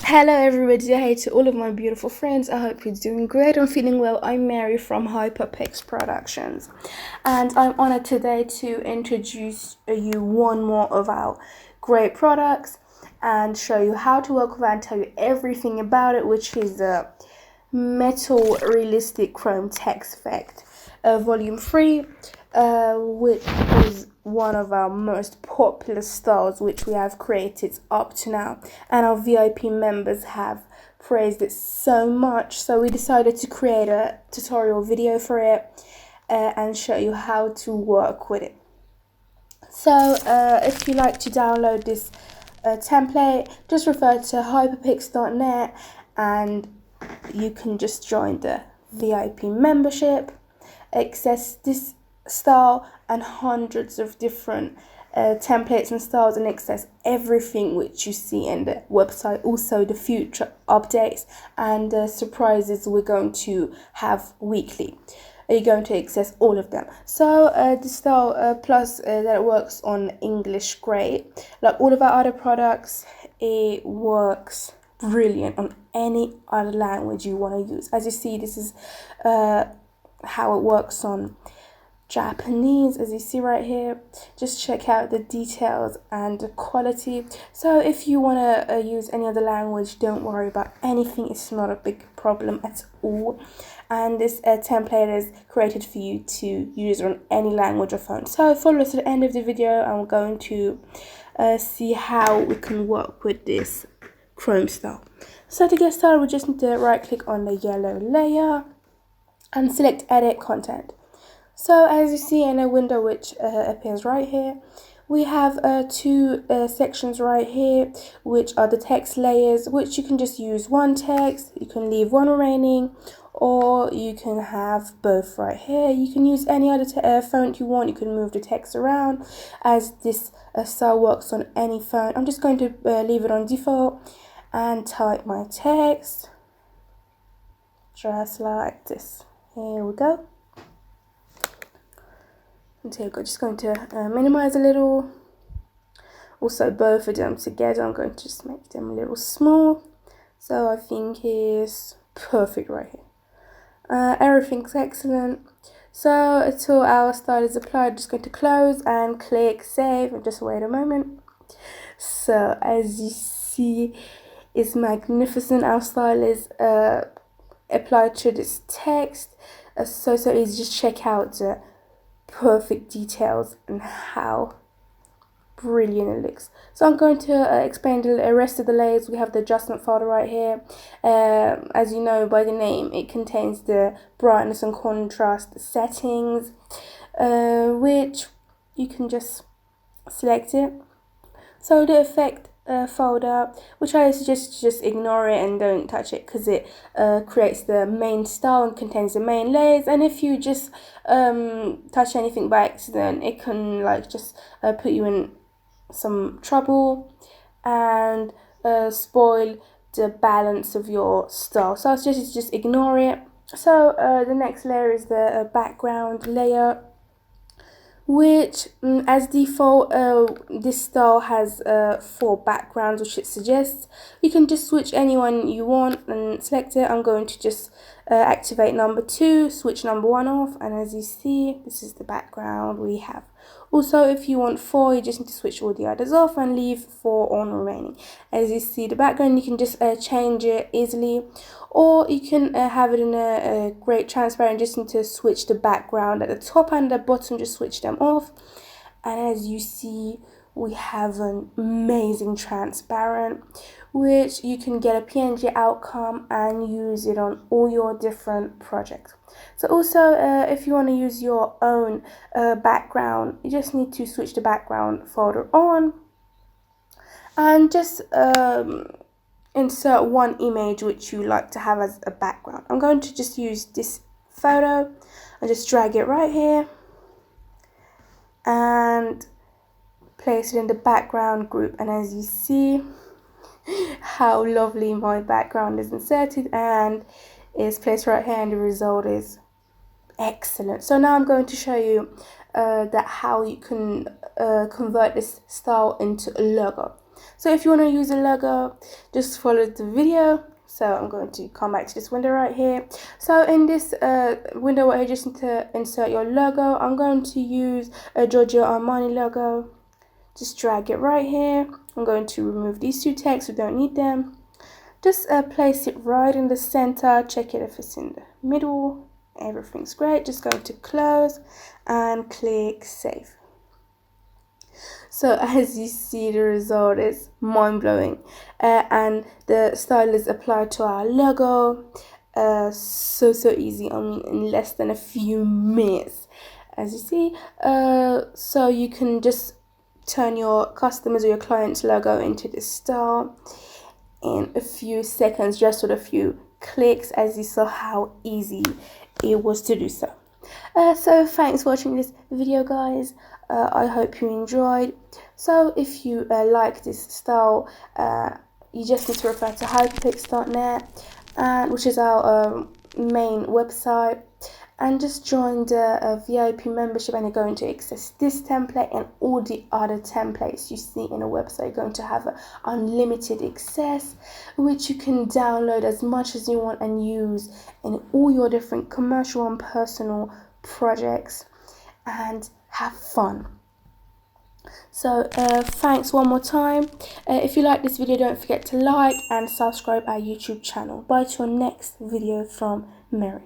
Hello, everybody. Hey to all of my beautiful friends. I hope you're doing great. I'm feeling well. I'm Mary from Hyperpix Productions, and I'm honored today to introduce you one more of our great products and show you how to work with it and tell you everything about it, which is the Metal Realistic Chrome Text Effect, Volume 3, which is one of our most popular styles which we have created up to now, and our VIP members have praised it so much, so we decided to create a tutorial video for it and show you how to work with it. So if you like to download this template, just refer to hyperpix.net and you can just join the VIP membership, access this style and hundreds of different templates and styles, and access everything which you see in the website, also the future updates and surprises we're going to have weekly. You're going to access all of them. So the style plus that it works on English great, like all of our other products, it works brilliant on any other language you want to use. As you see, this is how it works on Japanese, as you see right here. Just check out the details and the quality. So if you want to use any other language, don't worry about anything. It's not a big problem at all, and this template is created for you to use on any language or phone. So follow us to the end of the video and we're going to see how we can work with this Chrome style. So to get started, we just need to right click on the yellow layer and select edit content. So as you see in a window which appears right here, we have two sections right here, which are the text layers, which you can just use one text, you can leave one remaining, or you can have both right here. You can use any other font you want. You can move the text around, as this style works on any font. I'm just going to leave it on default and type my text just like this. Here we go. And here we go. Just going to minimize a little. Also, both of them together, I'm going to just make them a little small. So I think it's perfect right here. Everything's excellent. So until our style is applied, I'm just going to close and click save and just wait a moment. So as you see, it's magnificent. Our style is applied to this text. So easy. Just check out the perfect details and how brilliant it looks. So I'm going to explain the rest of the layers. We have the adjustment folder right here. As you know by the name, it contains the brightness and contrast settings, which you can just select it. So the effect folder, which I suggest you just ignore it and don't touch it, because it creates the main style and contains the main layers, and if you just touch anything by accident, it can like just put you in some trouble and spoil the balance of your style. So I suggest you just ignore it. So the next layer is the background layer, which as default this style has 4 backgrounds which it suggests. You can just switch any one you want and select it. I'm going to just activate number 2, switch number 1 off, and as you see, this is the background we have. Also, if you want 4, you just need to switch all the others off and leave 4 on remaining. As you see the background, you can just change it easily, or you can have it in a great transparent. Just need to switch the background at the top and the bottom, just switch them off. And as you see, we have an amazing transparent, which you can get a PNG outcome and use it on all your different projects. So also, if you want to use your own background, you just need to switch the background folder on and just insert one image which you like to have as a background. I'm going to just use this photo and just drag it right here and place it in the background group, and as you see how lovely my background is inserted and is placed right here, and the result is excellent. So now I'm going to show you how you can convert this style into a logo. So if you want to use a logo, just follow the video. So I'm going to come back to this window right here. So in this window where you just need to insert your logo, I'm going to use a Giorgio Armani logo. Just drag it right here. I'm going to remove these two texts, we don't need them. Just place it right in the center, check it if it's in the middle. Everything's great. Just going to close and click save. So as you see, the result is mind-blowing, and the style is applied to our logo. So easy. I mean, in less than a few minutes, as you see. So you can just turn your customers or your client's logo into this style in a few seconds, just with a few clicks, as you saw how easy it was to do so. So thanks for watching this video, guys. I hope you enjoyed. So if you like this style, you just need to refer to hyperpix.net, which is our main website, and just join the VIP membership, and you're going to access this template and all the other templates you see in a website. You're going to have unlimited access, which you can download as much as you want and use in all your different commercial and personal projects, and have fun. So thanks one more time. If you like this video, don't forget to like and subscribe our YouTube channel. Bye till next video from Mary.